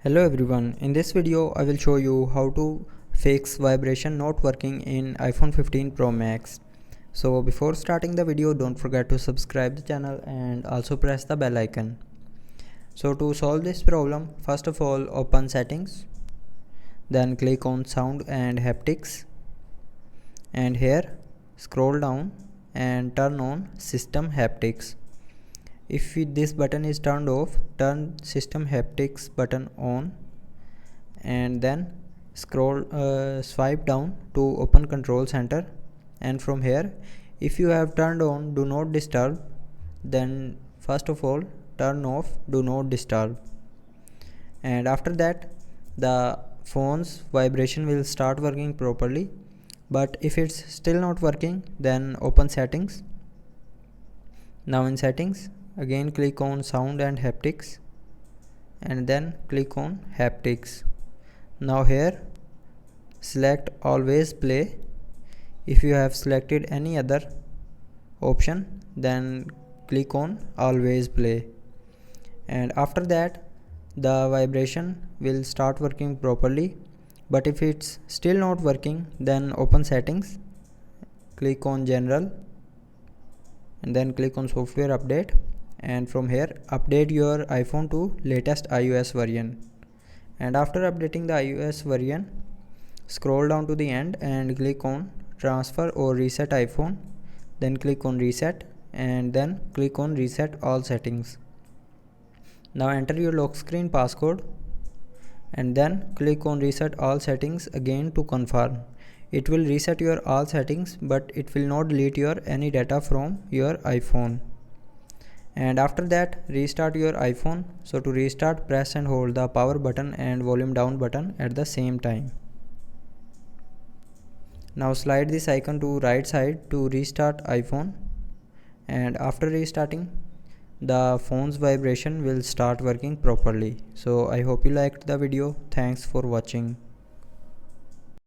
Hello everyone, in this video I will show you how to fix vibration not working in iPhone 15 Pro Max. So before starting the video, don't forget to subscribe the channel and also press the bell icon. So to solve this problem, first of all open settings, then click on sound and haptics, and here scroll down and turn on system haptics. If this button is turned off, turn system haptics button on, and then swipe down to open control center, and from here if you have turned on do not disturb, then first of all turn off do not disturb, and after that the phone's vibration will start working properly. But if it's still not working, then open settings. Now in settings, again click on sound and haptics, and then click on haptics. Now here select always play. If you have selected any other option, then click on always play, and after that the vibration will start working properly. But if it's still not working, then open settings, click on general, and then click on software update, and from here update your iPhone to latest iOS version. And after updating the iOS version, scroll down to the end and click on transfer or reset iPhone, then click on reset, and then click on reset all settings. Now enter your lock screen passcode, and then click on reset all settings again to confirm. It will reset your all settings, but it will not delete your any data from your iPhone. And after that restart your iPhone. So to restart, press and hold the power button and volume down button at the same time. Now slide this icon to right side to restart iPhone, and after restarting the phone's vibration will start working properly. So I hope you liked the video. Thanks for watching.